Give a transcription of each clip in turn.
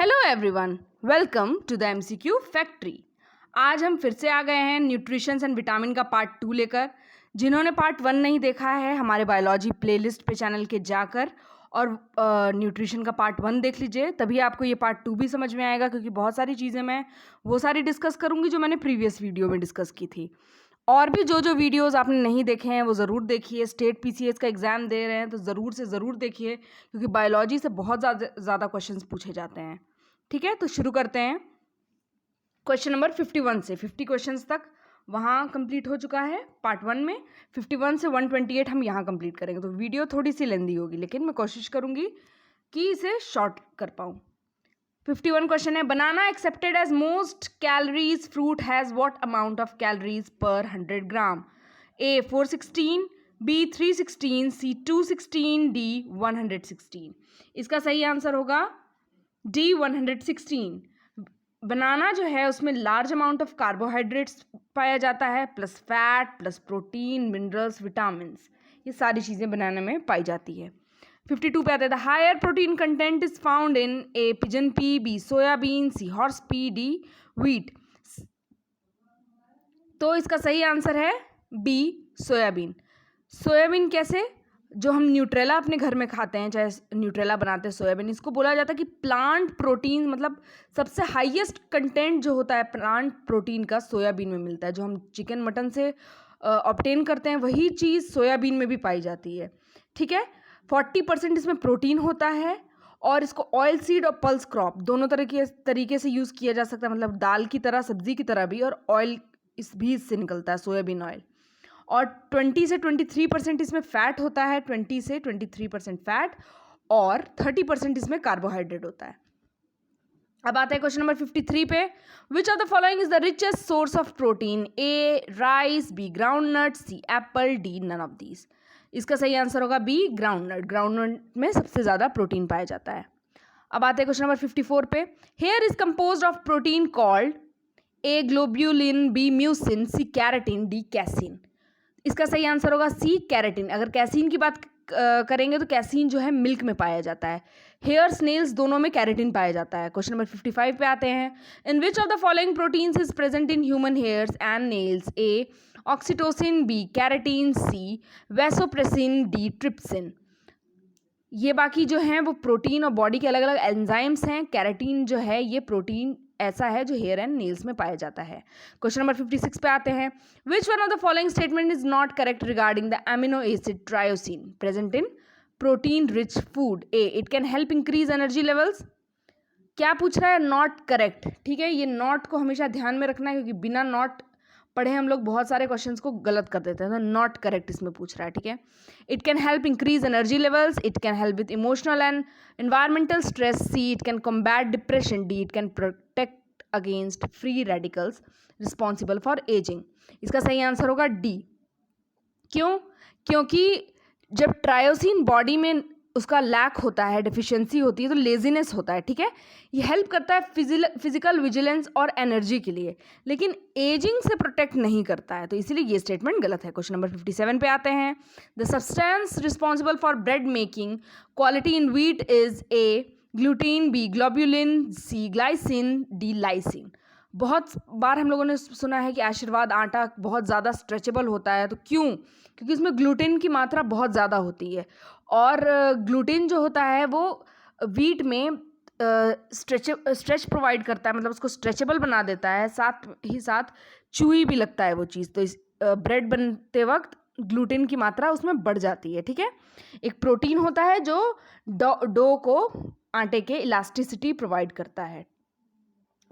Hello everyone, welcome to the MCQ factory. आज हम फिर से आ गए हैं न्यूट्रिशंस एंड विटामिन का पार्ट 2 लेकर। जिन्होंने पार्ट 1 नहीं देखा है, हमारे बायोलॉजी प्लेलिस्ट पे चैनल के जाकर और न्यूट्रिशन का पार्ट 1 देख लीजिए, तभी आपको ये पार्ट 2 भी समझ में आएगा, क्योंकि बहुत सारी चीज़ें मैं वो सारी डिस्कस करूँगी जो मैंने प्रीवियस वीडियो में डिस्कस की थी। और भी जो वीडियोस आपने नहीं देखे हैं वो ज़रूर देखिए। स्टेट पीसीएस का एग्ज़ाम दे रहे हैं तो ज़रूर से ज़रूर देखिए, क्योंकि बायोलॉजी से बहुत ज़्यादा क्वेश्चंस पूछे जाते हैं। ठीक है, तो शुरू करते हैं क्वेश्चन नंबर 51 से 50 क्वेश्चंस तक वहाँ कंप्लीट हो चुका है पार्ट 1 में। 51 से 128 हम यहाँ कंप्लीट करेंगे, तो वीडियो थोड़ी सी लेंदी होगी, लेकिन मैं कोशिश करूँगी कि इसे शॉर्ट कर पाऊँ। 51 क्वेश्चन है, banana accepted as most calories fruit has what amount of calories per 100 gram? A 416, B 316, C 216, D 116। इसका सही आंसर होगा डी 116। बनाना जो है उसमें लार्ज अमाउंट ऑफ कार्बोहाइड्रेट्स पाया जाता है, plus fat, plus protein, minerals, vitamins, ये सारी चीज़ें बनाना में पाई जाती है। 52 पे आता है, the higher protein content is found in A pigeon pea, B soybean, C horse pea, D wheat. तो इसका सही आंसर है बी सोयाबीन। सोयाबीन कैसे? जो हम न्यूट्रेला अपने घर में खाते हैं, चाहे न्यूट्रेला बनाते हैं सोयाबीन, इसको बोला जाता है कि प्लांट प्रोटीन, मतलब सबसे हाईएस्ट कंटेंट जो होता है प्लांट प्रोटीन का सोयाबीन में मिलता है। जो हम चिकन मटन से ऑब्टेन करते हैं वही चीज़ सोयाबीन में भी पाई जाती है। ठीक है, 40% इसमें प्रोटीन होता है, और इसको ऑयल सीड और पल्स क्रॉप दोनों तरीके से यूज़ किया जा सकता है, मतलब दाल की तरह, सब्जी की तरह भी, और ऑयल इस भी इससे निकलता है, सोयाबीन ऑयल। और 20 से 23% इसमें फैट होता है, 20 से 23% फैट, और 30% इसमें कार्बोहाइड्रेट होता है। अब आता है क्वेश्चन नंबर 53 पे, which of the following is the richest source of protein? A rice, B groundnut, C apple, D none of these. इसका सही आंसर होगा B groundnut. Groundnut में सबसे ज़्यादा प्रोटीन पाया जाता है। अब आते हैं क्वेश्चन नंबर 54 पे, hair is composed of protein called? A globulin, B mucin, C keratin, D casein. इसका सही आंसर होगा सी कैरेटिन। अगर कैसीन की बात करेंगे तो कैसीन जो है मिल्क में पाया जाता है। हेयर्स, नेल्स दोनों में कैरेटिन पाया जाता है। क्वेश्चन नंबर 55 पे आते हैं, in which of the following proteins is present in human hairs and nails? A oxytocin, B keratin, C vasopressin, D trypsin. ये बाकी जो हैं वो प्रोटीन और बॉडी के अलग अलग एंजाइम्स हैं। कैरेटीन जो है ये प्रोटीन ऐसा है जो हेयर एंड नेल्स में पाया जाता है। क्वेश्चन नंबर 56 पे आते हैं, which one of the following statement is not correct regarding the amino acid tyrosine present in protein rich food? A it can help increase energy levels. क्या पूछ रहा है? Not correct. ठीक है, ये नॉट को हमेशा ध्यान में रखना है, क्योंकि बिना नॉट पढ़े हम लोग बहुत सारे क्वेश्चंस को गलत कर देते हैं। तो नॉट करेक्ट इसमें पूछ रहा है। ठीक है, it can help increase energy levels, it can help with emotional and environmental stress, see it can combat depression, D it can protect against free radicals responsible for ageing. इसका सही answer होगा D. क्यों? क्योंकि जब tyrosine body में उसका lack होता है, डेफिशिएंसी होती है, तो लेजीनेस होता है। ठीक है, ये हेल्प करता है फिजिकल विजिलेंस और एनर्जी के लिए, लेकिन एजिंग से प्रोटेक्ट नहीं करता है, तो इसीलिए ये स्टेटमेंट गलत है। क्वेश्चन नंबर 57 पे आते हैं, the substance responsible for bread making quality in wheat is? A gluten, B globulin, C glycine, D lysine. बहुत बार हम लोगों ने सुना है कि आशीर्वाद आटा बहुत ज़्यादा स्ट्रेचेबल होता है, तो क्यों? क्योंकि इसमें ग्लूटेन की मात्रा बहुत ज़्यादा होती है, और ग्लूटेन जो होता है वो व्हीट में स्ट्रेच प्रोवाइड करता है, मतलब उसको स्ट्रेचेबल बना देता है, साथ ही साथ चूई भी लगता है वो चीज़। तो इस ब्रेड बनते वक्त ग्लूटेन की मात्रा उसमें बढ़ जाती है। ठीक है, एक प्रोटीन होता है जो डो को, आटे के इलास्टिसिटी प्रोवाइड करता है।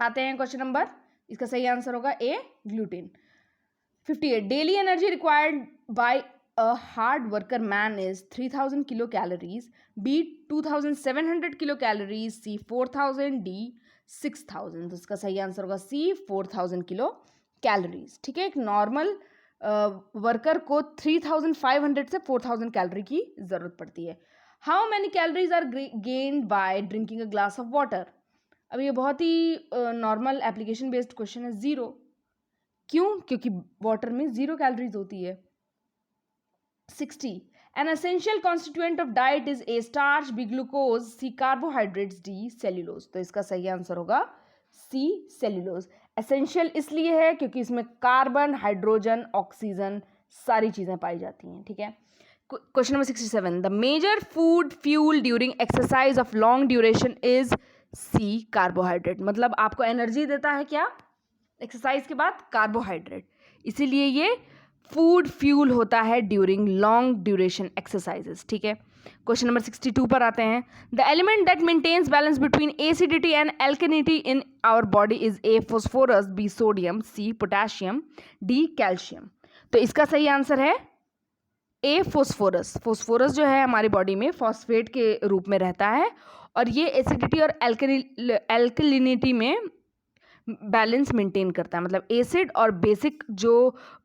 आते हैं क्वेश्चन नंबर, इसका सही आंसर होगा A gluten. 58, daily energy required by a hard worker man is 3000 kilo calories, B 2700 kilo calories, C 4000, D 6000। तो इसका सही आंसर होगा सी 4000 किलो कैलोरीज। ठीक है, एक नॉर्मल वर्कर को 3500 से 4000 कैलोरी की ज़रूरत पड़ती है। How many calories are gained by drinking a glass of water? अब ये बहुत ही नॉर्मल एप्लीकेशन बेस्ड क्वेश्चन है, 0। क्यों? क्योंकि वाटर में 0 कैलोरीज होती है। 60, An essential constituent of diet is A starch, B glucose, C carbohydrates, D cellulose. तो इसका सही आंसर होगा C cellulose. एसेंशियल इसलिए है क्योंकि इसमें कार्बन, हाइड्रोजन, ऑक्सीजन सारी चीज़ें पाई जाती हैं. ठीक है. Question number 67. The major food fuel during exercise of long duration is C carbohydrate. मतलब आपको एनर्जी देता है क्या एक्सरसाइज के बाद? कार्बोहाइड्रेट. इसीलिए ये फूड फ्यूल होता है ड्यूरिंग लॉन्ग ड्यूरेशन एक्सरसाइजेस. ठीक है. क्वेश्चन नंबर 62 पर आते हैं. The element that maintains balance between acidity and alkalinity in our body is A phosphorus, B sodium, C potassium, D calcium. तो इसका सही आंसर है A फॉस्फोरस. फॉस्फोरस जो है हमारी बॉडी में फॉस्फेट के रूप में रहता है और ये एसिडिटी और एल्कलिनिटी में बैलेंस मेंटेन करता है. मतलब एसिड और बेसिक जो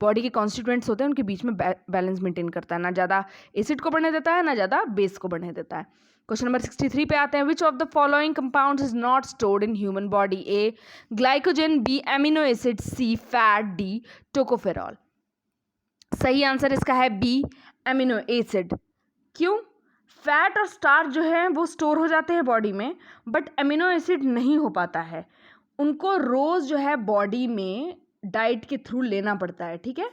बॉडी के कॉन्स्टिट्यूएंट्स होते हैं उनके बीच में बैलेंस मेंटेन करता है. ना ज़्यादा एसिड को बढ़ने देता है, ना ज़्यादा बेस को बढ़ने देता है. क्वेश्चन नंबर 63 पे आते हैं. Which of the following compounds is not stored in human body? A glycogen, B amino acid, C fat, D tocopherol. सही आंसर इसका है B एमिनो एसिड. क्यों? फैट और स्टार्च जो है वो स्टोर हो जाते हैं बॉडी में, बट एमिनो एसिड नहीं हो पाता है. उनको रोज़ जो है बॉडी में डाइट के थ्रू लेना पड़ता है. ठीक है.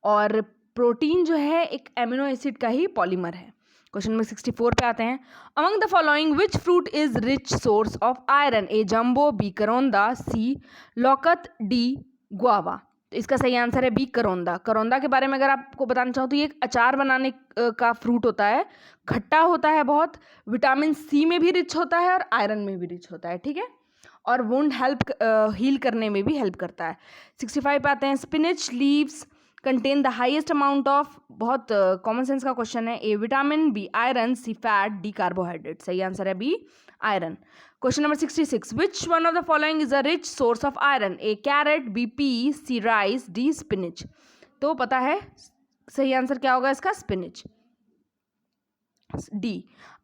और प्रोटीन जो है एक एमिनो एसिड का ही पॉलीमर है. क्वेश्चन नंबर 64 पे आते हैं. Among the following which fruit is rich source of iron? A jumbo, B करौंदा, C लौकत, D गुआवा. तो इसका सही आंसर है B करौंदा. करौंदा के बारे में अगर आपको बताना चाहूँ तो ये एक अचार बनाने का फ्रूट होता है. खट्टा होता है बहुत, विटामिन C में भी रिच होता है और आयरन में भी रिच होता है. ठीक है. और वुंड हील करने में भी हेल्प करता है. 65 पे आते हैं. Spinach leaves contain the highest amount of. बहुत कॉमन सेंस का क्वेश्चन है. A vitamin, B iron, C fat, D carbohydrate. सही आंसर है B iron. Question number 66. Which one of the following is a rich source of iron? A carrot, B pea, C rice, D spinach. तो पता है सही answer क्या होगा इसका? Spinach. D.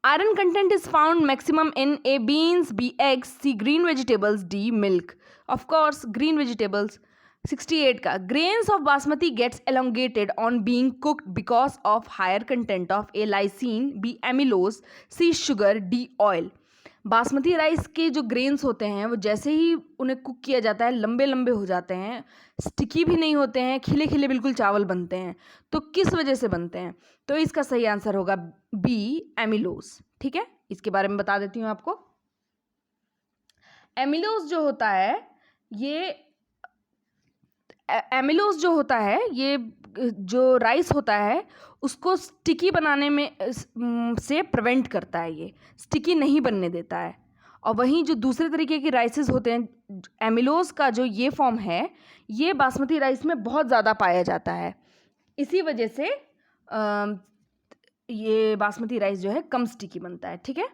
Iron content is found maximum in A beans, B eggs, C green vegetables, D milk. Of course, green vegetables. 68 का. Grains of basmati gets elongated on being cooked because of higher content of A lysine, B amylose, C sugar, D oil. Basmati rice के जो grains होते हैं वो जैसे ही उन्हें cook किया जाता है लंबे लंबे हो जाते हैं, स्टिकी भी नहीं होते हैं, खिले खिले बिल्कुल चावल बनते हैं. तो किस वजह से बनते हैं? तो इसका सही आंसर होगा B एमिलोज. ठीक है. इसके बारे में बता देती हूँ आपको. एमिलोज जो होता है ये जो राइस होता है उसको स्टिकी बनाने में से प्रिवेंट करता है. ये स्टिकी नहीं बनने देता है. और वहीं जो दूसरे तरीके के राइसेस होते हैं, एमिलोज का जो ये फॉर्म है ये बासमती राइस में बहुत ज़्यादा पाया जाता है. इसी वजह से ये बासमती राइस जो है कम स्टिकी बनता है. ठीक है.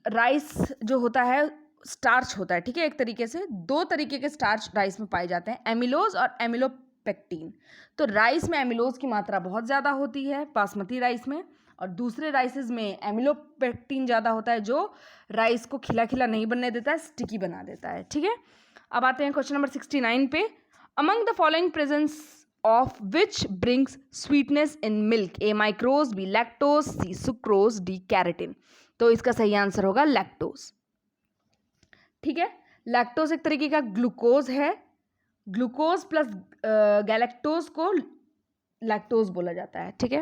राइस जो होता है स्टार्च होता है. ठीक है. एक तरीके से दो तरीके के स्टार्च राइस में पाए जाते हैं, एमिलोज और एमिलोपेक्टिन. तो राइस में एमिलोज की मात्रा बहुत ज़्यादा होती है बासमती राइस में, और दूसरे राइसेस में एमिलोपेक्टिन ज़्यादा होता है जो राइस को खिला खिला नहीं बनने देता है, स्टिकी बना देता है. ठीक है. अब आते हैं क्वेश्चन नंबर 69 पे. Among the following presence of which brings sweetness in milk? A माइक्रोज, B lactose, C sucrose, D keratin. तो इसका सही आंसर होगा लैक्टोज. ठीक है. लैक्टोज एक तरीके का ग्लूकोज है. ग्लूकोज प्लस गैलेक्टोज को लैक्टोज बोला जाता है. ठीक है.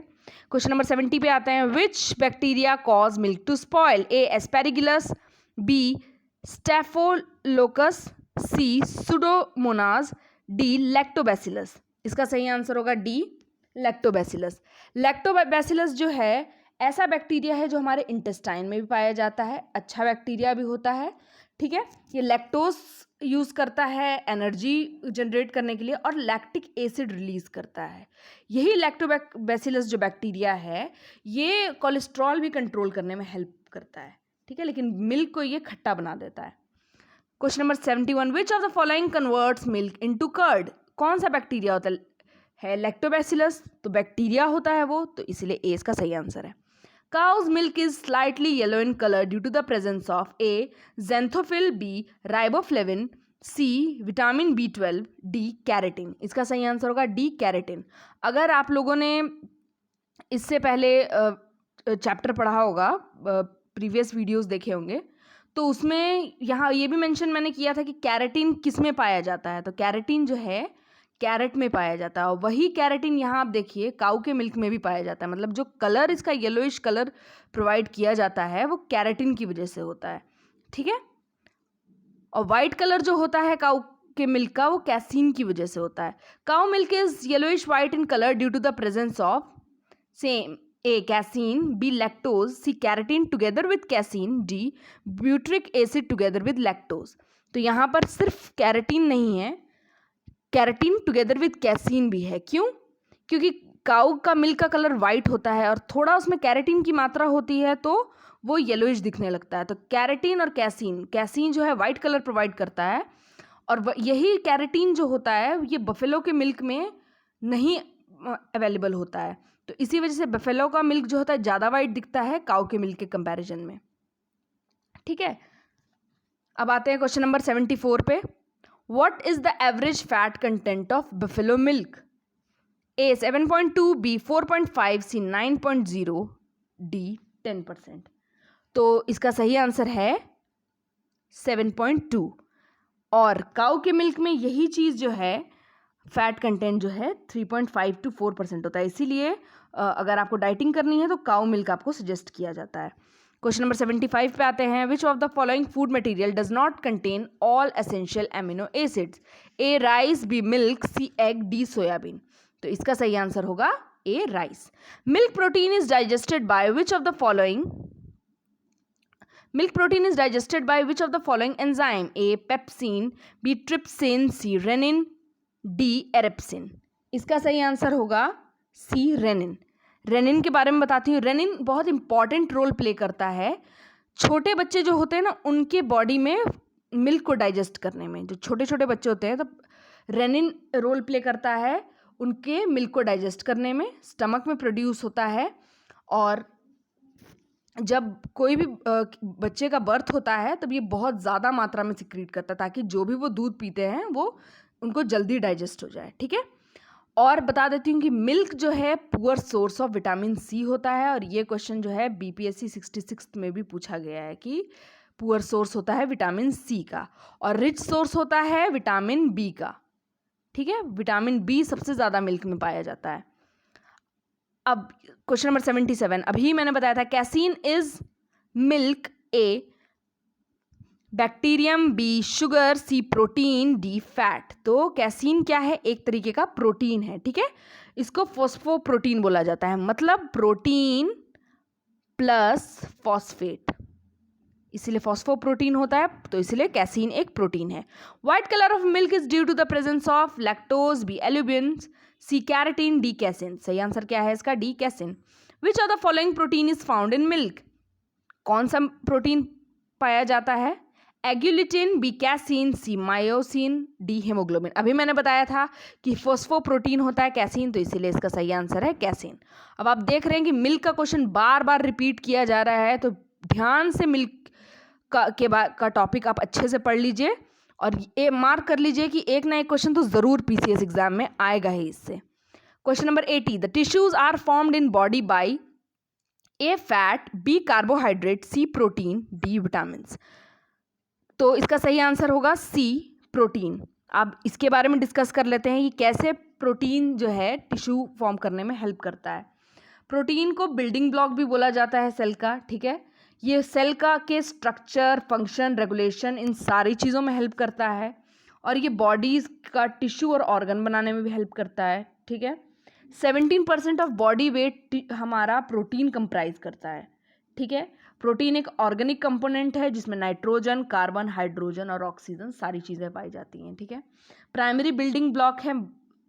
क्वेश्चन नंबर 70 पे आते हैं. Which bacteria cause milk to spoil? A Aspergillus, B Staphylococcus, C Pseudomonas, D Lactobacillus. इसका सही आंसर होगा D लैक्टोबैसिलस. लैक्टोबैसिलस जो है ऐसा बैक्टीरिया है जो हमारे इंटेस्टाइन में भी पाया जाता है. अच्छा बैक्टीरिया भी होता है. ठीक है. ये लैक्टोज यूज़ करता है एनर्जी जनरेट करने के लिए और लैक्टिक एसिड रिलीज करता है. यही लैक्टोबैसिलस जो बैक्टीरिया है ये कोलेस्ट्रॉल भी कंट्रोल करने में हेल्प करता है. ठीक है. लेकिन मिल्क को ये खट्टा बना देता है. Question number 71. Which of the following converts milk into curd? कौन सा बैक्टीरिया होता है? लैक्टोबैसिलस. तो बैक्टीरिया होता है वो, तो इसलिए ए इसका सही आंसर है. Cow's milk is slightly yellow in colour due to the presence of A xanthophyll, B riboflavin, C vitamin B12, D carotene. इसका सही आंसर होगा D कैरेटिन. अगर आप लोगों ने इससे पहले चैप्टर पढ़ा होगा, प्रीवियस वीडियोस देखे होंगे, तो उसमें यहाँ ये भी मेंशन मैंने किया था कि कैरेटिन किस में पाया जाता है। तो कैरेटिन जो है कैरेट में पाया जाता है, और वही कैरेटिन यहाँ आप देखिए काऊ के मिल्क में भी पाया जाता है। मतलब जो कलर इसका येलोइश कलर प्रोवाइड किया जाता है वो कैरेटिन की वजह से होता है, ठीक है। और वाइट कलर जो होता है काऊ के मिल्क का वो कैसीन की वजह से होता है। Cow milk is yellowish white in colour due to the presence of same A. Casein, B. Lactose, C. Carotene together with casein, D. Butyric acid together with lactose। तो यहाँ पर सिर्फ कैरेटीन नहीं है, कैरेटीन टुगेदर विद कैसीन भी है। क्यों? क्योंकि काऊ का मिल्क का कलर वाइट होता है और थोड़ा उसमें कैरेटीन की मात्रा होती है तो वो येलोइश दिखने लगता है। तो कैरेटीन और कैसीन, कैसीन जो है वाइट कलर प्रोवाइड करता है, और यही कैरेटीन जो होता है ये बफेलो के मिल्क में नहीं अवेलेबल होता है। तो इसी वजह से बफेलो का मिल्क जो होता है ज़्यादा वाइट दिखता है काऊ के मिल्क के कंपैरिजन में, ठीक है। अब आते हैं क्वेश्चन नंबर 74 पे। What is the average fat content of buffalo milk? A 7.2, B 4.5, C 9.0, D 10%। तो इसका सही आंसर है 7.2। और काऊ के मिल्क में यही चीज़ जो है फैट कंटेंट जो है 3.5 to 4% होता है। इसीलिए अगर आपको डाइटिंग करनी है तो काऊ मिल्क आपको सजेस्ट किया जाता है। क्वेश्चन नंबर 75 पे आते हैं। Which of the following food material does not contain all essential amino acids? A rice, B milk, C egg, D soybean. तो इसका सही आंसर होगा A rice. Milk protein is digested by which of the following? Milk protein is digested by which of the following enzyme? A. Pepsin, B. Trypsin, C. Renin, D. Erepsin। इसका सही answer होगा C. Rennin. Rennin के बारे में बताती हूँ। Rennin बहुत important role play करता है छोटे बच्चे जो होते हैं ना उनके बॉडी में मिल्क को डाइजेस्ट करने में। जो छोटे छोटे बच्चे होते हैं तो रेनिन रोल प्ले करता है उनके मिल्क को डाइजेस्ट करने में। स्टमक में प्रोड्यूस होता है, और जब कोई भी बच्चे का बर्थ होता है तब ये बहुत ज़्यादा मात्रा में सिक्रीट करता है ताकि जो भी वो दूध पीते हैं वो उनको जल्दी डाइजेस्ट हो जाए, ठीक है। और बता देती हूँ कि मिल्क जो है poor source of vitamin C होता है, और ये क्वेश्चन जो है बीपीएससी 66 में भी पूछा गया है कि पुअर सोर्स होता है विटामिन सी का, और रिच सोर्स होता है विटामिन बी का, ठीक है। विटामिन बी सबसे ज़्यादा मिल्क में पाया जाता है। अब क्वेश्चन नंबर 77, अभी मैंने बताया था casein is milk, A bacterium, B sugar, C protein, D fat. तो कैसीन क्या है? एक तरीके का प्रोटीन है, ठीक है। इसको फॉस्फोप्रोटीन बोला जाता है, मतलब प्रोटीन प्लस फॉस्फेट, इसीलिए फॉस्फोप्रोटीन होता है। तो इसलिए कैसीन एक प्रोटीन है। White colour of milk is due to the presence of lactose, B albumins, C keratin, D casein. सही आंसर क्या है इसका? D casein. Which of the following protein is found in milk? कौन सा protein पाया जाता है? Agglutinin, B casein, C myosin, D haemoglobin. अभी मैंने बताया था कि फॉस्फोप्रोटीन होता है कैसीन, तो इसीलिए इसका सही आंसर है कैसीन। अब आप देख रहे हैं कि मिल्क का क्वेश्चन बार बार रिपीट किया जा रहा है, तो ध्यान से मिल्क का टॉपिक आप अच्छे से पढ़ लीजिए और ये मार्क कर लीजिए कि एक ना एक क्वेश्चन तो ज़रूर पीसीएस एग्जाम में आएगा ही इससे। Question number 80, the tissues are formed in body by A fat, B carbohydrate, C protein, D vitamins. तो इसका सही आंसर होगा सी प्रोटीन। अब इसके बारे में डिस्कस कर लेते हैं कि कैसे प्रोटीन जो है टिश्यू फॉर्म करने में हेल्प करता है। प्रोटीन को बिल्डिंग ब्लॉक भी बोला जाता है सेल का, ठीक है। ये सेल का के स्ट्रक्चर, फंक्शन, रेगुलेशन, इन सारी चीज़ों में हेल्प करता है, और ये बॉडीज़ का टिश्यू और ऑर्गन बनाने में भी हेल्प करता है, ठीक है। 17% ऑफ बॉडी वेट हमारा प्रोटीन कंप्राइज करता है, ठीक है। प्रोटीन एक ऑर्गेनिक कंपोनेंट है जिसमें नाइट्रोजन, कार्बन, हाइड्रोजन और ऑक्सीजन सारी चीज़ें पाई जाती हैं, ठीक है। प्राइमरी बिल्डिंग ब्लॉक है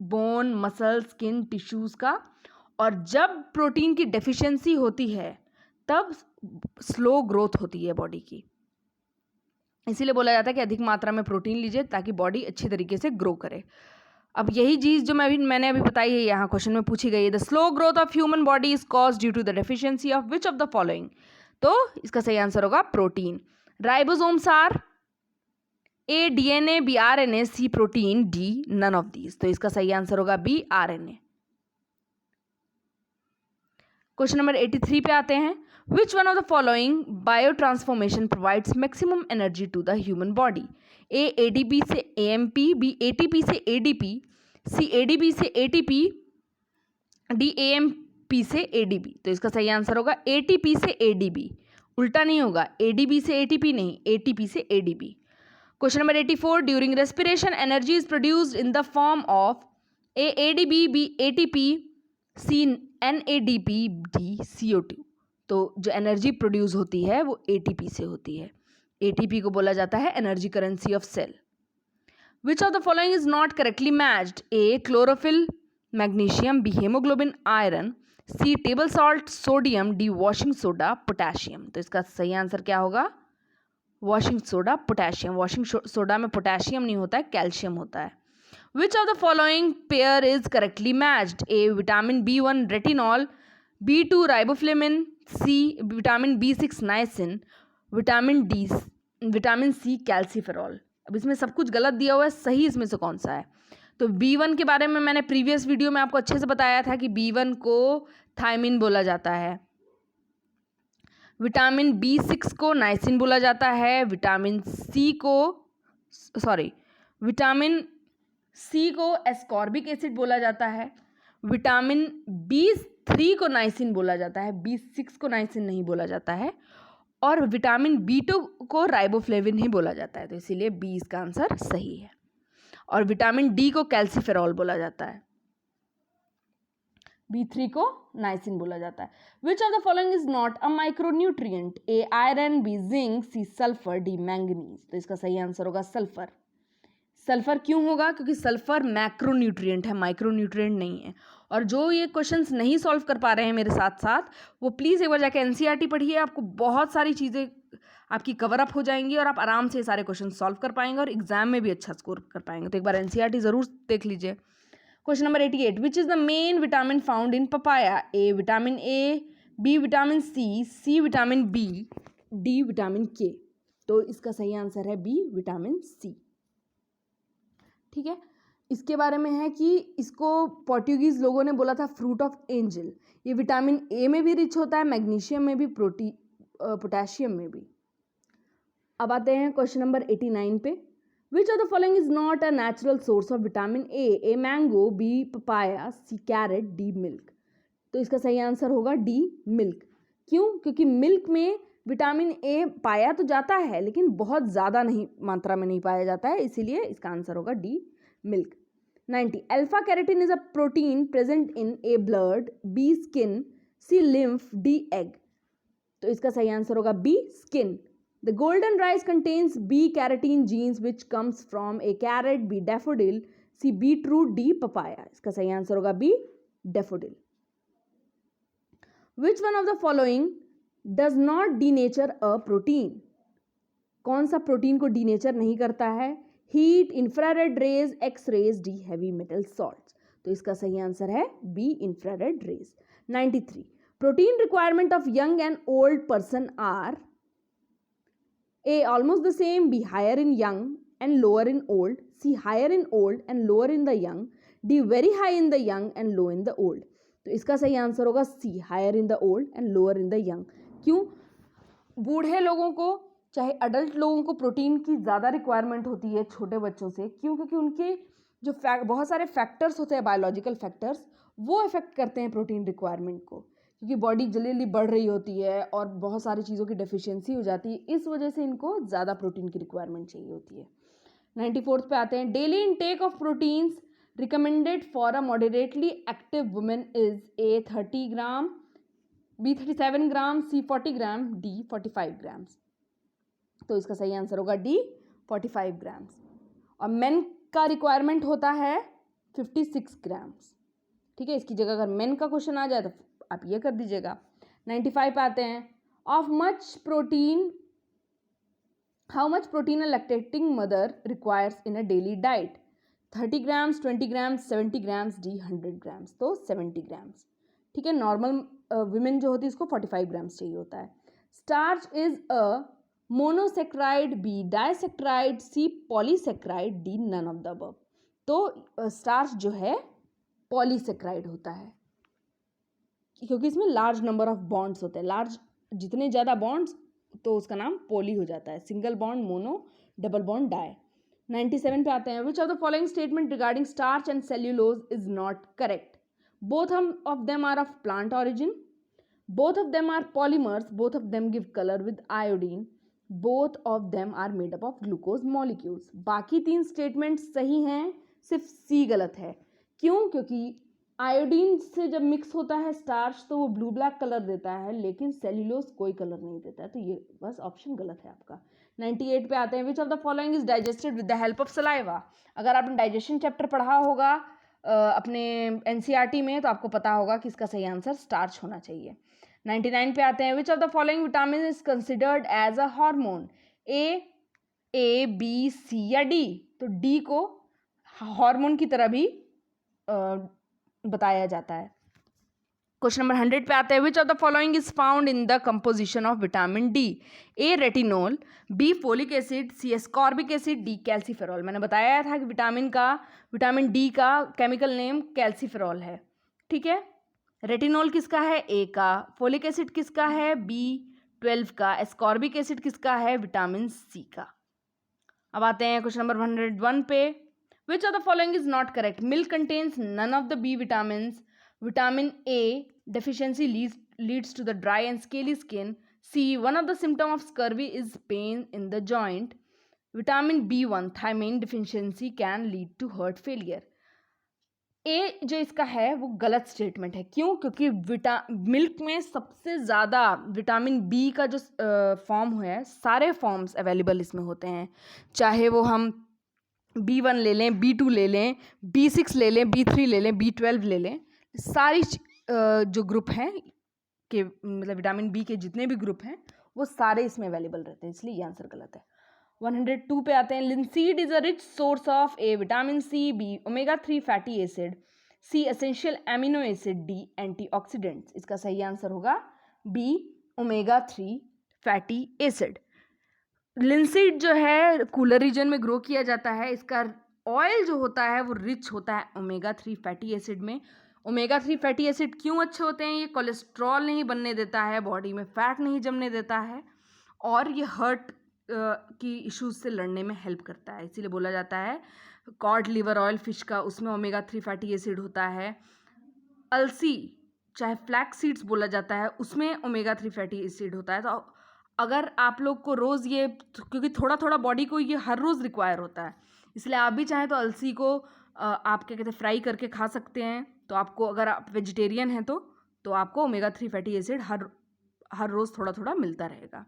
बोन, मसल, स्किन, टिश्यूज़ का, और जब प्रोटीन की डेफिशिएंसी होती है तब स्लो ग्रोथ होती है बॉडी की। इसीलिए बोला जाता है कि अधिक मात्रा में प्रोटीन लीजिए ताकि बॉडी अच्छी तरीके से ग्रो करे। अब यही चीज़ जो मैंने अभी बताई है यहाँ क्वेश्चन में पूछी गई है। The slow growth of human body is cause due to the deficiency of which of the following? तो इसका सही आंसर होगा protein. Ribosomes are A DNA, B RNA, C protein, D none of these. तो इसका सही answer होगा B RNA. Question number 83 पे आते हैं. Which one of the following biotransformation provides maximum energy to the human body? A ADP से AMP, B ATP से ADP, C ADP से एटीपी, डी एएमपी से एडीपी. तो इसका सही आंसर होगा एटीपी से एडीबी. उल्टा नहीं होगा, एडीबी से एटीपी नहीं, एटीपी से ADP. Question number 84. During respiration energy is produced in the form of A ADP, B ATP, C NADP, D CO2. तो जो एनर्जी प्रोड्यूस होती है वो एटीपी से होती है. एटीपी को बोला जाता है energy currency of cell. Which of the following is not correctly matched? A chlorophyll, magnesium, B haemoglobin, iron, C table salt, sodium, D washing soda, potassium. तो इसका सही आंसर क्या होगा? Washing soda, potassium. Washing soda में potassium नहीं होता है, calcium होता है. Which of the following pair is correctly matched? A vitamin B1 retinol, B2 riboflavin, C vitamin B6 niacin, vitamin C calciferol. अब इसमें सब कुछ गलत दिया हुआ है, सही इसमें से कौन सा है? तो B1 के बारे में मैंने प्रीवियस वीडियो में आपको अच्छे से बताया था कि B1 को थायमिन बोला जाता है, विटामिन B6 को नाइसिन बोला जाता है, विटामिन C को एस्कॉर्बिक एसिड बोला जाता है, विटामिन B3 को नाइसिन बोला जाता है, B6 को नाइसिन नहीं बोला जाता है, और विटामिन B2 को राइबोफ्लेविन ही बोला जाता है. तो इसीलिए बी इसका आंसर सही है. और विटामिन डी को कैल्सीफेरॉल बोला जाता है, B3 को नाइसिन बोला जाता है. Which of the following is not a micronutrient? A iron, B zinc, C sulphur, D manganese. तो इसका सही आंसर होगा सल्फर. सल्फर क्यों होगा? क्योंकि सल्फर मैक्रोन्यूट्रिएंट है, माइक्रोन्यूट्रिएंट नहीं है. और जो ये क्वेश्चंस नहीं सॉल्व कर पा रहे हैं मेरे साथ साथ, वो प्लीज़ एक बार जाके एनसीईआरटी पढ़िए. आपको बहुत सारी चीज़ें आपकी कवर अप हो जाएंगी और आप आराम से सारे क्वेश्चन सॉल्व कर पाएंगे और एग्जाम में भी अच्छा स्कोर कर पाएंगे. तो एक बार एनसीईआरटी ज़रूर देख लीजिए. Question number 88. Which is the main vitamin found in papaya? A vitamin A, B vitamin C vitamin B, D vitamin K. तो इसका सही आंसर है बी विटामिन सी. ठीक है. इसके बारे में है कि इसको पोर्टुगीज़ लोगों ने बोला था फ्रूट ऑफ एंजल. ये विटामिन ए में भी रिच होता है, मैग्नीशियम में भी, पोटेशियम में भी. अब आते हैं क्वेश्चन नंबर 89 पे. Which of the following is not a natural source of vitamin A? A mango, B papaya, C carrot, D milk. तो इसका सही आंसर होगा डी मिल्क. क्यों? क्योंकि मिल्क में विटामिन ए पाया तो जाता है लेकिन बहुत ज़्यादा नहीं मात्रा में नहीं पाया जाता है, इसीलिए इसका आंसर होगा D milk. 90. Alpha keratin is a protein present in A blood, B skin, C lymph, D egg. तो इसका सही आंसर होगा B skin. The golden rice contains B carotene genes which comes from A carrot, B daffodil, C beetroot, D papaya. इसका सही answer होगा B daffodil. Which one of the following does not denature a protein? कौन सा protein को denature नहीं करता है? Heat, infrared rays, X rays, D heavy metal salts. तो इसका सही आंसर है B infrared rays. 93. Protein requirement of young and old person are A almost the same, B higher in young and lower in old, C higher in old and lower in the young, D very high in the young and low in the old. तो इसका सही answer होगा C higher in the old and lower in the young. क्यों? बूढ़े लोगों को चाहे adult लोगों को प्रोटीन की ज़्यादा रिक्वायरमेंट होती है छोटे बच्चों से. क्यों? क्योंकि उनके जो बहुत सारे फैक्टर्स होते हैं, बायोलॉजिकल फैक्टर्स, वो इफेक्ट करते हैं प्रोटीन रिक्वायरमेंट को. क्योंकि बॉडी जल्दी जल्दी बढ़ रही होती है और बहुत सारी चीज़ों की डेफिशिएंसी हो जाती है, इस वजह से इनको ज़्यादा प्रोटीन की रिक्वायरमेंट चाहिए होती है. 94 पे आते हैं. Daily intake of proteins recommended for a moderately active women is A 30 gram, B 37 gram, C 40 gram, D 45 grams. तो इसका सही आंसर होगा डी 45 ग्राम्स. और मेन का रिक्वायरमेंट होता है 56 ग्राम्स. ठीक है. इसकी जगह अगर मेन का क्वेश्चन आ जाए तो आप ये कर दीजिएगा. 95 पे आते हैं. Of much protein, how much protein a lactating mother requires in a daily diet? 30 grams, 20 grams, 70 grams, D 100 grams. तो 70 ग्राम्स. ठीक है. नॉर्मल विमेन जो होती है इसको 45 ग्राम्स चाहिए होता है. Starch is a monosaccharide, B disaccharide, C polysaccharide, D none of the above. तो स्टार्च जो है पॉलीसेक्राइड होता है. क्योंकि इसमें लार्ज नंबर ऑफ बॉन्ड्स होते हैं, लार्ज जितने ज़्यादा बॉन्ड्स तो उसका नाम पोली हो जाता है, single bond mono, double bond di. 97 पे आते हैं, which of the following statement regarding starch and cellulose is not correct? Both of them are of plant origin, both of them are polymers, both of them give color with iodine, both of them are made up of glucose molecules। बाकी 3 statement सही हैं, सिर्फ सी गलत है। क्यों? क्योंकि iodine से जब मिक्स होता है स्टार्च तो वो ब्लू ब्लैक कलर देता है, लेकिन सेल्यूलोज कोई कलर नहीं देता है, तो ये बस ऑप्शन गलत है आपका। 98 पे आते हैं, which of the following is digested with the help of saliva? अगर आपने डाइजेशन चैप्टर पढ़ा होगा अपने एनसीईआरटी में तो आपको पता होगा कि इसका सही आंसर स्टार्च होना चाहिए। 99 पे आते हैं, which of the following vitamin is considered as a hormone? A B C या डी? तो डी को हार्मोन की तरह भी बताया जाता है। क्वेश्चन नंबर 100 पे आते हैं, which of the following is found in the composition of vitamin D? A retinol, B folic acid, C ascorbic acid, D calciferol. मैंने बताया था कि विटामिन डी का केमिकल नेम कैल्सीफेरॉल है, ठीक है। रेटिनोल किसका है? ए का। फोलिक एसिड किसका है? B12 का। एस्कॉर्बिक एसिड किसका है? विटामिन सी का। अब आते हैं क्वेश्चन नंबर 101 पे, which of the following is not correct? Milk contains none of the B vitamin. Vitamin A deficiency leads to the dry and scaly skin. C, one of the symptom of scurvy is pain in the joint. Vitamin B1 thiamine deficiency can lead to heart failure. ए जो इसका है वो गलत statement है। क्यों? क्योंकि milk में सबसे ज़्यादा विटामिन बी का जो फॉर्म है, सारे फॉर्म्स अवेलेबल इसमें होते हैं, चाहे वो हम B1 ले लें, B2 ले लें, B6 ले लें, B3 ले लें, B12 ले लें, सारी जो ग्रुप हैं के मतलब विटामिन बी के जितने भी ग्रुप हैं वो सारे इसमें अवेलेबल रहते हैं, इसलिए ये आंसर गलत है। 102 पे आते हैं, linseed is a rich source of A vitamin C, B omega 3 fatty acid, C essential amino acid, D antioxidants. इसका सही आंसर होगा B omega 3 fatty acid. Linseed जो है कूलर रीजन में ग्रो किया जाता है, इसका ऑयल जो होता है वो रिच होता है ओमेगा 3 फैटी एसिड में। ओमेगा 3 फैटी एसिड क्यों अच्छे होते हैं? ये कोलेस्ट्रॉल नहीं बनने देता है, बॉडी में फैट नहीं जमने देता है, और ये हार्ट की इश्यूज से लड़ने में हेल्प करता है, इसीलिए बोला जाता है। कॉड लिवर ऑयल फिश का, उसमें ओमेगा 3 फैटी एसिड होता है। अलसी चाहे फ्लैक्स सीड्स बोला जाता है, उसमें ओमेगा 3 फैटी एसिड होता है। तो अगर आप लोग को रोज़ ये, क्योंकि थोड़ा थोड़ा बॉडी को ये हर रोज़ रिक्वायर होता है, इसलिए आप भी चाहें तो अलसी को आप क्या कहते हैं फ्राई करके खा सकते हैं। तो आपको, अगर आप वेजिटेरियन हैं तो आपको ओमेगा 3 फैटी एसिड हर रोज़ थोड़ा थोड़ा मिलता रहेगा।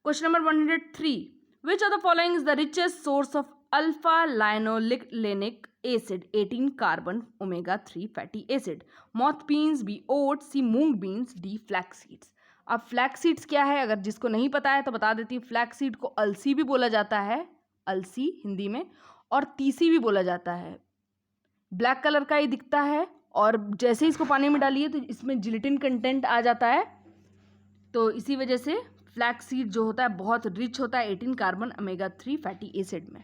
Question number 103, which of the following is the richest source of alpha linolenic acid 18 carbon omega 3 fatty acid? Moth beans, B oats, C moong beans, D flax seeds. अब फ्लैक्स सीड्स क्या है, अगर जिसको नहीं पता है तो बता देती हूँ। फ्लैक्स सीड को अलसी भी बोला जाता है, अलसी हिंदी में, और तीसी भी बोला जाता है। ब्लैक कलर का ये दिखता है, और जैसे ही इसको पानी में डालिए तो इसमें जिलेटिन कंटेंट आ जाता है, तो इसी वजह से फ्लैक्स सीड जो होता है बहुत रिच होता है 18 कार्बन ओमेगा 3 फैटी एसिड में।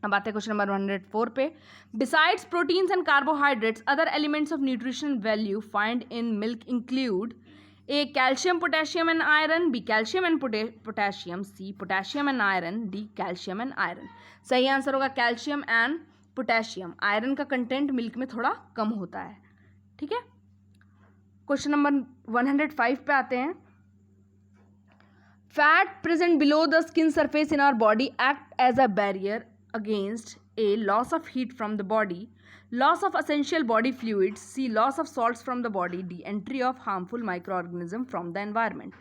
अब आते हैं क्वेश्चन नंबर 104 पे, besides proteins and carbohydrates other elements of nutrition value find in milk include? A calcium, potassium and iron, B calcium and potassium, C potassium and iron, D calcium and iron. सही answer होगा calcium and potassium. Iron का content milk में थोड़ा कम होता है, ठीक है। Question number 105 पे आते हैं, fat present below the skin surface in our body act as a barrier against A loss of heat from the body, loss of essential body fluids, C loss of salts from the body, D entry of harmful microorganism from the environment.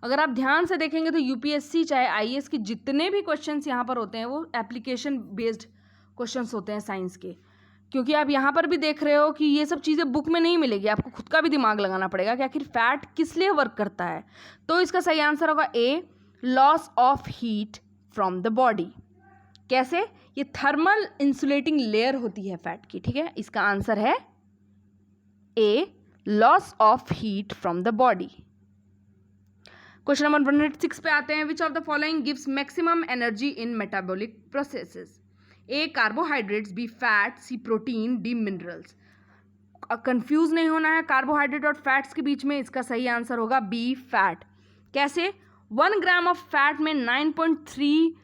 अगर आप ध्यान से देखेंगे तो UPSC चाहे IAS के जितने भी क्वेश्चंस यहाँ पर होते हैं वो एप्लीकेशन बेस्ड क्वेश्चंस होते हैं साइंस के, क्योंकि आप यहाँ पर भी देख रहे हो कि ये सब चीज़ें बुक में नहीं मिलेगी, आपको खुद का भी दिमाग लगाना पड़ेगा कि आखिर फैट किस लिए वर्क करता है। तो इसका सही आंसर होगा A, loss of heat from the body. कैसे? ये थर्मल इंसुलेटिंग लेयर होती है फैट की, ठीक है। इसका आंसर है A, loss of heat from the body. Question number 106 पे आते हैं, which of the following gives maximum energy in metabolic processes? A carbohydrates, B fat, C protein, D minerals. Confuse नहीं होना है कार्बोहाइड्रेट और फैट्स के बीच में। इसका सही आंसर होगा बी फैट। कैसे? 1 ग्राम ऑफ फैट में 9.3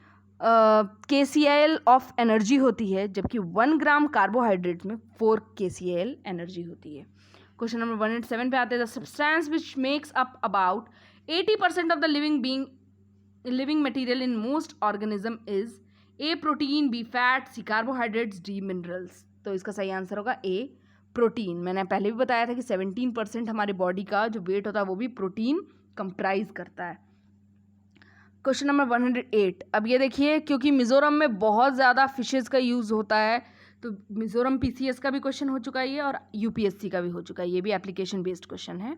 KCl ऑफ एनर्जी होती है, जबकि 1 ग्राम कार्बोहाइड्रेट में 4 KCl एनर्जी होती है। क्वेश्चन नंबर 107 पे आते हैं। The substance which makes up about 80% of the living material in most organism is A protein, B fat, C carbohydrates, D minerals. तो इसका सही आंसर होगा ए प्रोटीन। मैंने पहले भी बताया था कि 17% हमारे बॉडी का जो वेट होता है वो भी प्रोटीन कंप्राइज करता है। Question number 108। अब ये देखिए, क्योंकि मिज़ोरम में बहुत ज़्यादा फिशेज़ का यूज़ होता है, तो मिज़ोरम PCS का भी क्वेश्चन हो चुका है ये, और UPSC का भी हो चुका है, ये भी एप्लीकेशन बेस्ड क्वेश्चन है।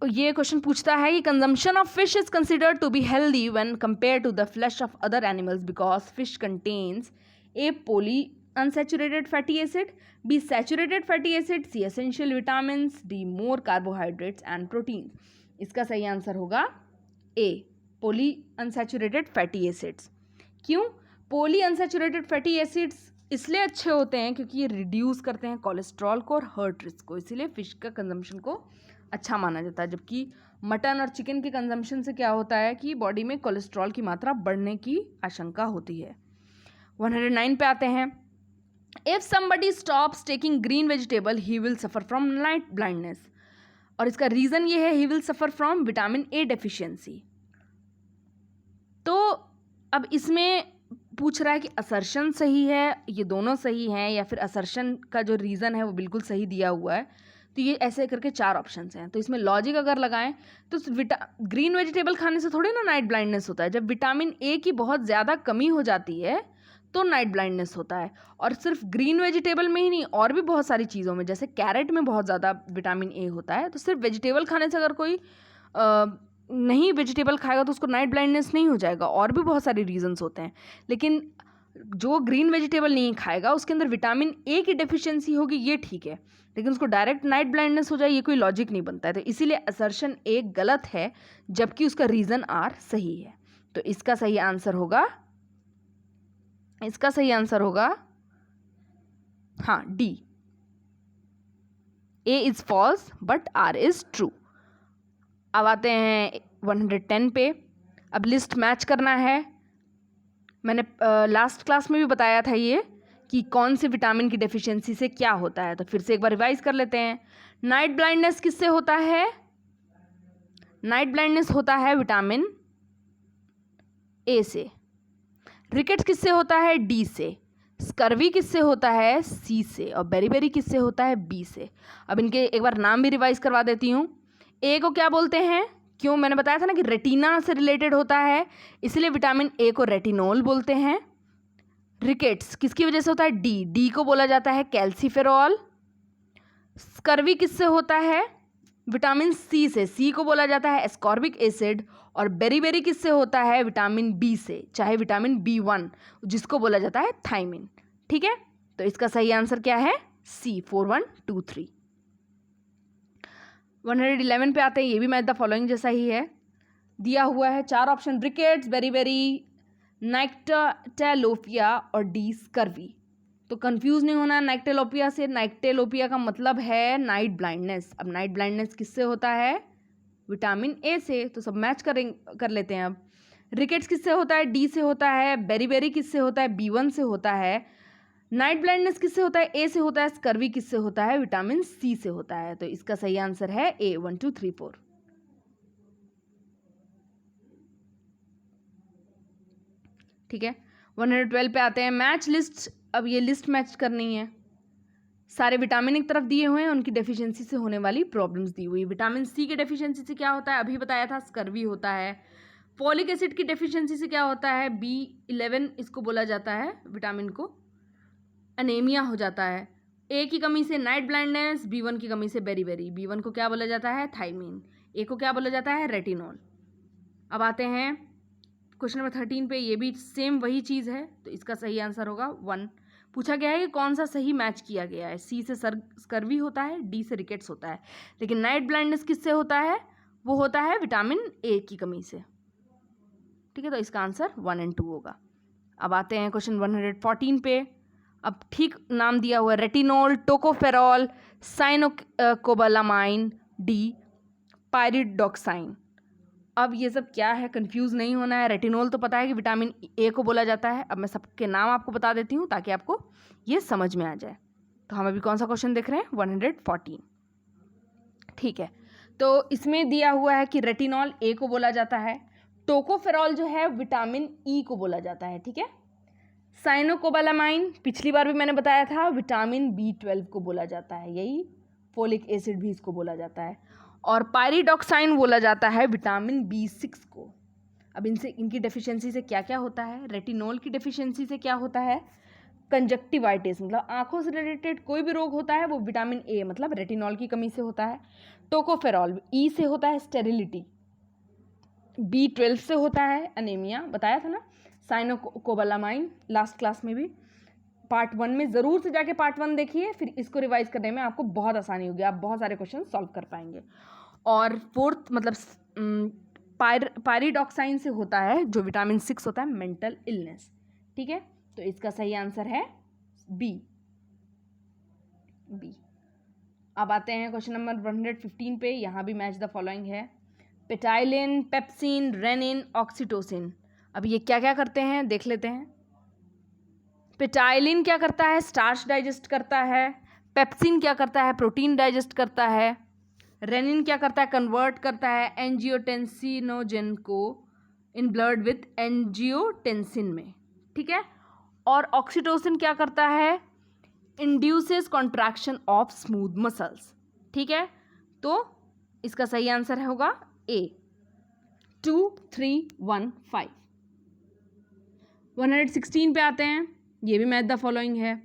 ये क्वेश्चन पूछता है कि consumption of fish is considered to be healthy when compare to the flesh of other animals because fish contains A polyunsaturated fatty acid, B saturated fatty acid, C essential vitamins, D more carbohydrates and protein. इसका सही answer होगा A polyunsaturated fatty acids. क्यों? Polyunsaturated fatty acids इसलिए अच्छे होते हैं क्योंकि ये रिड्यूस करते हैं कोलेस्ट्रॉल को और हार्ट रिस्क को, इसीलिए फिश का कंजम्पशन को अच्छा माना जाता है। जबकि मटन और चिकन के कंजम्पशन से क्या होता है कि बॉडी में कोलेस्ट्रॉल की मात्रा बढ़ने की आशंका होती है। 109 पे आते हैं। If somebody stops taking green vegetable he will suffer from night blindness, और इसका रीज़न ये है he will suffer from vitamin A deficiency. तो अब इसमें पूछ रहा है कि असर्शन सही है, ये दोनों सही हैं, या फिर असर्शन का जो रीज़न है वो बिल्कुल सही दिया हुआ है। तो ये ऐसे करके 4 ऑप्शंस हैं। तो इसमें लॉजिक अगर लगाएं तो ग्रीन वेजिटेबल खाने से थोड़ी ना नाइट ब्लाइंडनेस होता है। जब विटामिन ए की बहुत ज़्यादा कमी हो जाती है तो नाइट ब्लाइंडनेस होता है। और सिर्फ ग्रीन वेजिटेबल में ही नहीं, और भी बहुत सारी चीज़ों में, जैसे कैरेट में बहुत ज़्यादा विटामिन ए होता है। तो सिर्फ वेजिटेबल खाने से अगर कोई नहीं वेजिटेबल खाएगा तो उसको नाइट ब्लाइंडनेस नहीं हो जाएगा, और भी बहुत सारे रीजंस होते हैं। लेकिन जो ग्रीन वेजिटेबल नहीं खाएगा उसके अंदर विटामिन ए की डेफिशिएंसी होगी, ये ठीक है, लेकिन उसको डायरेक्ट नाइट ब्लाइंडनेस हो जाए ये कोई लॉजिक नहीं बनता है। तो इसीलिए असर्शन ए गलत है, जबकि उसका रीज़न आर सही है। तो इसका सही आंसर होगा हाँ D, A is false but R is true. अब आते हैं 110 पे। अब लिस्ट मैच करना है। मैंने लास्ट क्लास में भी बताया था ये कि कौन से विटामिन की डेफिशिएंसी से क्या होता है, तो फिर से एक बार रिवाइज कर लेते हैं। नाइट ब्लाइंडनेस किससे होता है? नाइट ब्लाइंडनेस होता है विटामिन ए से। रिकेट्स किससे होता है? डी से। स्कर्वी किससे होता है? सी से। और बेरीबेरी किससे होता है? बी से। अब इनके एक बार नाम भी रिवाइज करवा देती हूँ। ए को क्या बोलते हैं? क्यों? मैंने बताया था ना कि रेटिना से रिलेटेड होता है, इसलिए विटामिन ए को रेटिनोल बोलते हैं। रिकेट्स किसकी वजह से होता है? डी। डी को बोला जाता है कैल्सीफेरॉल। स्कर्वी किससे होता है? विटामिन सी से। सी को बोला जाता है एस्कॉर्बिक एसिड। और बेरीबेरी किससे होता है? विटामिन बी से, चाहे विटामिन B1, जिसको बोला जाता है थायमिन। ठीक है, तो इसका सही आंसर क्या है? सी, 4123। 111 पे आते हैं। ये भी मैच द फॉलोइंग जैसा ही है, दिया हुआ है 4 ऑप्शन, रिकेट्स, बेरीबेरी, नाइक्टेलोपिया और डी स्कर्वी। तो कंफ्यूज नहीं होना नाइक्टेलोपिया से। नाइक्टेलोपिया का मतलब है नाइट ब्लाइंडनेस। अब नाइट ब्लाइंडनेस किससे होता है? विटामिन ए से। तो सब मैच कर लेते हैं। अब रिकेट्स किससे होता है? डी से होता है। बेरीबेरी किससे होता है? B1 से होता है। नाइट ब्लाइंडनेस किससे होता है? ए से होता है। स्कर्वी किससे होता है? विटामिन सी से होता है। तो इसका सही आंसर है ए, 1 2 3 4। ठीक है, 112 पे आते हैं। Match list. अब ये लिस्ट मैच करनी है। सारे विटामिन एक तरफ दिए हुए हैं, उनकी डेफिशिएंसी से होने वाली प्रॉब्लम्स दी हुई। विटामिन सी की डेफिशिएंसी से क्या होता है? अभी बताया था, स्कर्वी होता है। फॉलिक एसिड की डेफिशिएंसी से क्या होता है? B11 इसको बोला जाता है, विटामिन को एनीमिया हो जाता है। ए की कमी से नाइट ब्लाइंडनेस, B1 की कमी से बेरीबेरी। B1 को क्या बोला जाता है? थायमिन। ए को क्या बोला जाता है? रेटिनॉल। अब आते हैं क्वेश्चन नंबर 13 पे। ये भी सेम वही चीज़ है, तो इसका सही आंसर होगा 1। पूछा गया है कि कौन सा सही मैच किया गया है। सी से स्कर्वी होता है, डी से रिकेट्स होता है, लेकिन नाइट ब्लाइंडनेस किससे होता है? वो होता है विटामिन ए की कमी से। ठीक है, तो इसका आंसर 1 और 2 होगा। अब आते हैं क्वेश्चन 114 पे। अब ठीक नाम दिया हुआ है, रेटिनॉल, टोकोफेरॉल, साइनोकोबालामाइन, डी पायरिडॉक्साइन। अब ये सब क्या है, कंफ्यूज नहीं होना है। रेटिनॉल तो पता है कि विटामिन ए को बोला जाता है। अब मैं सबके नाम आपको बता देती हूँ ताकि आपको ये समझ में आ जाए। तो हम अभी कौन सा क्वेश्चन देख रहे हैं, 114। ठीक है, तो इसमें दिया हुआ है कि रेटिनॉल ए को बोला जाता है, टोकोफेरॉल जो है विटामिन ई को बोला जाता है। ठीक है, साइनोकोबालामाइन पिछली बार भी मैंने बताया था विटामिन B12 को बोला जाता है, यही फोलिक एसिड भी इसको बोला जाता है। और पायरिडॉक्साइन बोला जाता है विटामिन B6 को। अब इनसे इनकी डेफिशिएंसी से क्या क्या होता है, रेटिनॉल की डेफिशिएंसी से क्या होता है, कंजक्टिवाइटिस मतलब आंखों से रिलेटेड कोई भी रोग होता है वो विटामिन ए मतलब रेटिनॉल की कमी से होता है। टोकोफेरॉल ई से होता है स्टेरिलिटी, B12 से होता है अनेमिया, बताया था ना। साइनोकोबालामाइन लास्ट क्लास में भी, पार्ट 1 में ज़रूर से जाके पार्ट 1 देखिए, फिर इसको रिवाइज करने में आपको बहुत आसानी होगी, आप बहुत सारे क्वेश्चन सॉल्व कर पाएंगे। और फोर्थ मतलब पायरिडॉक्साइन से होता है जो विटामिन 6 होता है, मेंटल इलनेस। ठीक है, तो इसका सही आंसर है बी। अब आते हैं क्वेश्चन नंबर 115 पे, यहाँ भी मैच द फॉलोइंग है, पेटाइलिन, पेप्सिन, रेनिन, ऑक्सीटोसिन। अब ये क्या क्या करते हैं देख लेते हैं। पेटाइलिन क्या करता है, स्टार्च डाइजेस्ट करता है। पेप्सिन क्या करता है, प्रोटीन डाइजेस्ट करता है। रेनिन क्या करता है, कन्वर्ट करता है एंजियोटेंसिनोजन को इन ब्लड विथ एंजियोटेंसिन में। ठीक है, और ऑक्सीटोसिन क्या करता है, induces contraction of smooth muscles. ठीक है, तो इसका सही आंसर होगा ए। 2, 3, 1, 5। 116 पे आते हैं, ये भी मैच द फॉलोइंग है।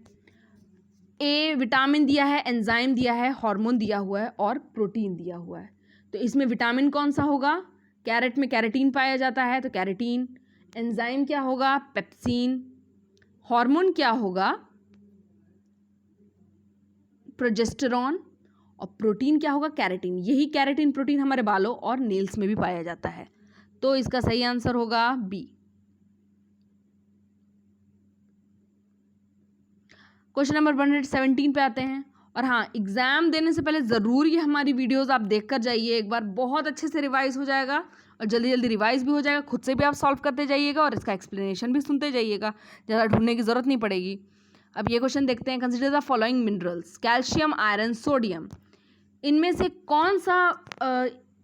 ए विटामिन दिया है, एंजाइम दिया है, हार्मोन दिया हुआ है और प्रोटीन दिया हुआ है। तो इसमें विटामिन कौन सा होगा, कैरेट में कैरेटीन पाया जाता है तो कैरेटीन। एंजाइम क्या होगा, पेप्सिन। हार्मोन क्या होगा, प्रोजेस्टेरॉन। और प्रोटीन क्या होगा, कैरेटीन। यही कैरेटीन प्रोटीन हमारे बालों और नेल्स में भी पाया जाता है, तो इसका सही आंसर होगा बी। क्वेश्चन नंबर 117 पे आते हैं। और हाँ, एग्जाम देने से पहले ज़रूर ये हमारी वीडियोस आप देख कर जाइए एक बार, बहुत अच्छे से रिवाइज हो जाएगा और जल्दी जल्दी रिवाइज भी हो जाएगा। खुद से भी आप सॉल्व करते जाइएगा और इसका एक्सप्लेनेशन भी सुनते जाइएगा, ज़्यादा ढूंढने की ज़रूरत नहीं पड़ेगी। अब ये क्वेश्चन देखते हैं, consider the following minerals, calcium, iron, sodium. इनमें से कौन सा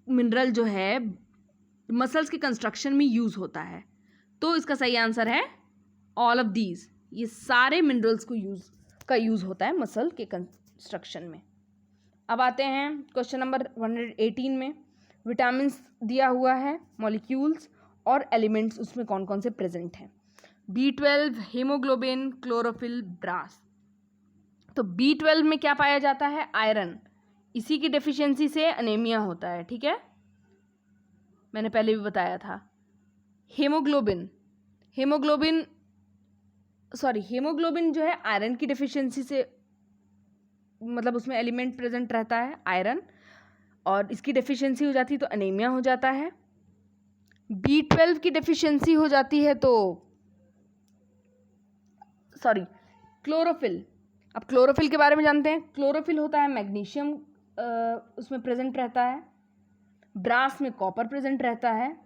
मिनरल जो है मसल्स के कंस्ट्रक्शन में यूज़ होता है, तो इसका सही आंसर है ऑल ऑफ दीज। ये सारे मिनरल्स को यूज़ होता है मसल के कंस्ट्रक्शन में। अब आते हैं क्वेश्चन नंबर 118 में, विटामिन दिया हुआ है, मॉलिक्यूल्स और एलिमेंट्स उसमें कौन कौन से प्रेजेंट हैं। B12, haemoglobin, chlorophyll, brass. तो B12 में क्या पाया जाता है, आयरन। इसी की डेफिशिएंसी से अनेमिया होता है। ठीक है, मैंने पहले भी बताया था। हीमोग्लोबिन जो है आयरन की डेफिशिएंसी से, मतलब उसमें एलिमेंट प्रेजेंट रहता है आयरन, और इसकी डेफिशिएंसी हो जाती है तो अनेमिया हो जाता है। B12 की डेफिशिएंसी हो जाती है तो क्लोरोफिल। अब क्लोरोफिल के बारे में जानते हैं। क्लोरोफिल होता है मैग्नीशियम उसमें प्रेजेंट रहता है, ब्रास में कॉपर प्रेजेंट रहता है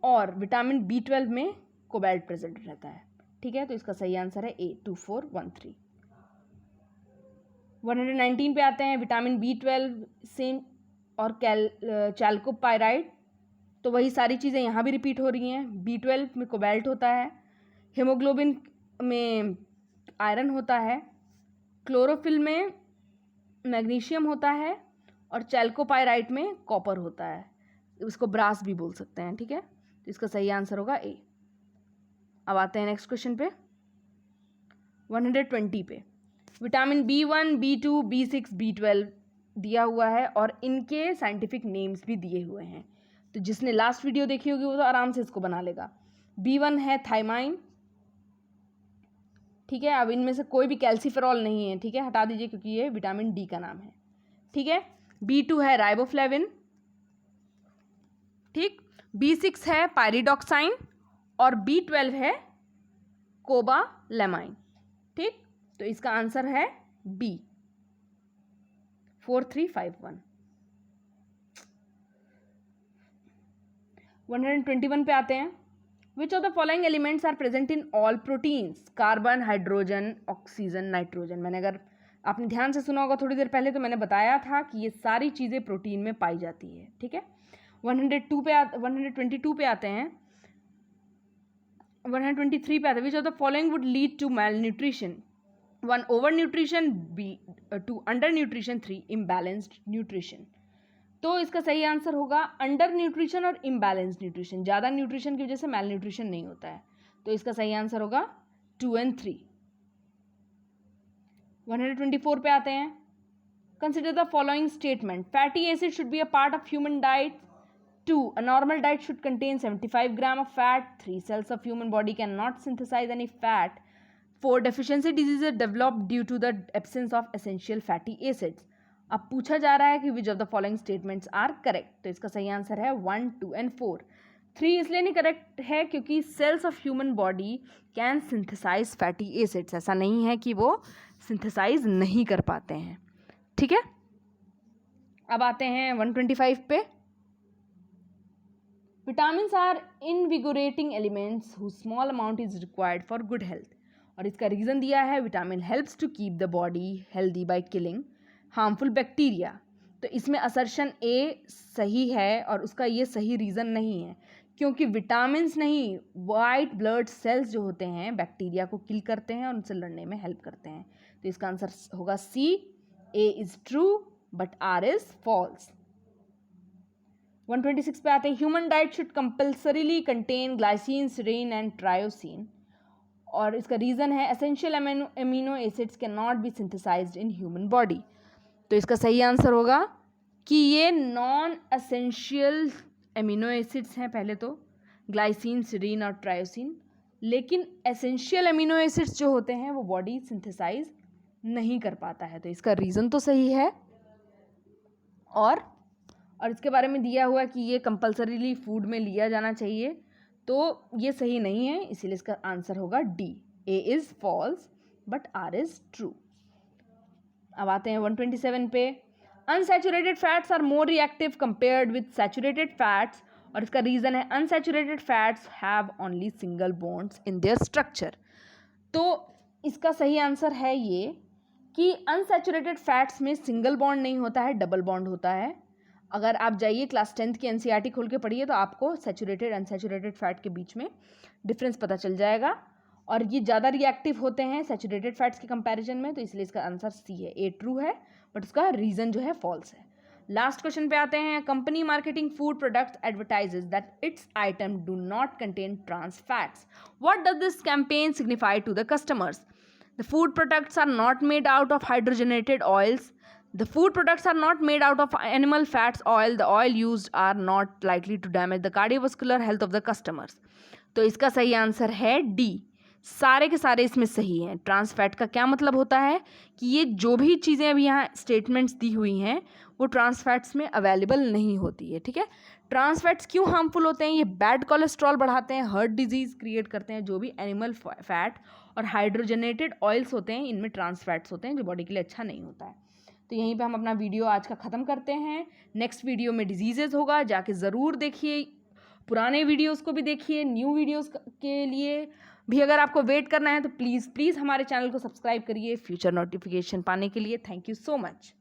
और विटामिन B12 में कोबाल्ट प्रेजेंट रहता है। ठीक है, तो इसका सही आंसर है ए, 2413। 119 पे आते हैं, विटामिन B12 सेम और चैल्कोपाइराइड। तो वही सारी चीज़ें यहाँ भी रिपीट हो रही हैं। B12 में कोबाल्ट होता है, हीमोग्लोबिन में आयरन होता है, क्लोरोफिल में मैग्नीशियम होता है और चैल्कोपाइराइट में कॉपर होता है, इसको ब्रास भी बोल सकते हैं। ठीक है, तो इसका सही आंसर होगा ए। अब आते हैं नेक्स्ट क्वेश्चन पे, 120 पे। Vitamin B1, B2, B6, B12 दिया हुआ है और इनके साइंटिफिक नेम्स भी दिए हुए हैं। तो जिसने लास्ट वीडियो देखी होगी वो तो आराम से इसको बना लेगा। B1 है थाइमाइन। ठीक है, अब इनमें से कोई भी कैल्सीफेरॉल नहीं है। ठीक है, हटा दीजिए क्योंकि ये विटामिन डी का नाम है। ठीक है, B2 है राइबोफ्लेविन। ठीक, B6 है पायरिडॉक्साइन और B12 है कोबालैमाइन। ठीक, तो इसका आंसर है बी 4351। 121 पे आते हैं। Which of the following elements are present in all proteins? Carbon, hydrogen, oxygen, nitrogen. मैंने अगर आपने ध्यान से सुना होगा थोड़ी देर पहले तो मैंने बताया था कि ये सारी चीज़ें प्रोटीन में पाई जाती है। ठीक है, 122 पे आते हैं। 123 पे आते हैं। Which of the following would lead to malnutrition? 1 over nutrition, 2 under nutrition, 3 imbalanced nutrition. तो इसका सही आंसर होगा अंडर न्यूट्रिशन और इम्बैलेंस्ड न्यूट्रिशन। ज़्यादा न्यूट्रिशन की वजह से मैल न्यूट्रिशन नहीं होता है। तो इसका सही आंसर होगा 2 और 3। 124 पे आते हैं। Consider the following statement. Fatty acid should be a part of human diet. 2 a normal diet should contain 75 gram of fat. 3 cells of human body cannot synthesize any fat. 4 deficiency diseases develop due to the absence of essential fatty acids. अब पूछा जा रहा है कि which of the following statements are correct. तो इसका सही answer है 1, 2 और 4। 3 इसलिए नहीं करेक्ट है क्योंकि cells of human body can synthesise fatty acids. ऐसा नहीं है कि वो सिंथेसाइज नहीं कर पाते हैं। ठीक है, अब आते हैं 125 पे। Vitamins are invigorating elements whose small amount is required for good health. और इसका रीज़न दिया है vitamin helps to keep the body healthy by killing harmful bacteria. तो इसमें असर्शन ए सही है और उसका ये सही रीज़न नहीं है क्योंकि विटामिन्स नहीं, वाइट ब्लड सेल्स जो होते हैं बैक्टीरिया को किल करते हैं और उनसे लड़ने में हेल्प करते हैं। तो इसका आंसर होगा C, A is true but R is false. 126 पे आते हैं। Human diet should compulsorily contain glycine, serine and tyrosine. और इसका रीज़न है essential amino acids can not be synthesised in human body. तो इसका सही आंसर होगा कि ये नॉन एसेंशियल एमिनो एसिड्स हैं पहले तो, ग्लाइसिन, सेरीन और ट्रायोसिन। लेकिन एसेंशियल एमिनो एसिड्स जो होते हैं वो बॉडी सिंथेसाइज नहीं कर पाता है। तो इसका रीज़न तो सही है। और इसके बारे में दिया हुआ कि ये कंपल्सरीली फूड में लिया जाना चाहिए, तो ये सही नहीं है, इसीलिए इसका आंसर होगा D, A is false but R is true. अब आते हैं 127 पे। Unsaturated fats are more reactive compared with saturated fats. और इसका रीज़न है unsaturated fats have only single bonds in their structure. तो इसका सही आंसर है ये कि अनसैचुरेटेड फैट्स में सिंगल बॉन्ड नहीं होता है, डबल बॉन्ड होता है। अगर आप जाइए क्लास 10th की एनसीईआरटी खोल के पढ़िए तो आपको सैचुरेटेड अनसैचुरेटेड फैट के बीच में डिफरेंस पता चल जाएगा। और ये ज़्यादा रिएक्टिव होते हैं सैचुरेटेड फैट्स के कंपैरिजन में, तो इसलिए इसका आंसर सी है, ए ट्रू है बट उसका रीज़न जो है फॉल्स है। लास्ट क्वेश्चन पे आते हैं। Company marketing food products advertises that its item do not contain trans fats. What does this campaign signify to the customers? The food products are not made out of hydrogenated oils. The food products are not made out of animal fats oil. The oil used are not likely to damage the cardiovascular health of the customers. तो इसका सही answer है D, सारे के सारे इसमें सही हैं। ट्रांस फैट का क्या मतलब होता है कि ये जो भी चीज़ें अभी यहाँ स्टेटमेंट्स दी हुई हैं वो ट्रांस फैट्स में अवेलेबल नहीं होती है। ठीक है, ट्रांस फैट्स क्यों हार्मफुल होते हैं? ये बैड कोलेस्ट्रॉल बढ़ाते हैं, हार्ट डिजीज़ क्रिएट करते हैं। जो भी एनिमल फैट और हाइड्रोजनेटेड ऑयल्स होते हैं इनमें ट्रांस फैट्स होते हैं जो बॉडी के लिए अच्छा नहीं होता है। तो यहीं पे हम अपना वीडियो आज का ख़त्म करते हैं। नेक्स्ट वीडियो में डिजीज़ेज़ होगा, जाके ज़रूर देखिए, पुराने वीडियोस को भी देखिए, न्यू वीडियोस के लिए भी अगर आपको वेट करना है तो प्लीज़ हमारे चैनल को सब्सक्राइब करिए फ्यूचर नोटिफिकेशन पाने के लिए। Thank you so much.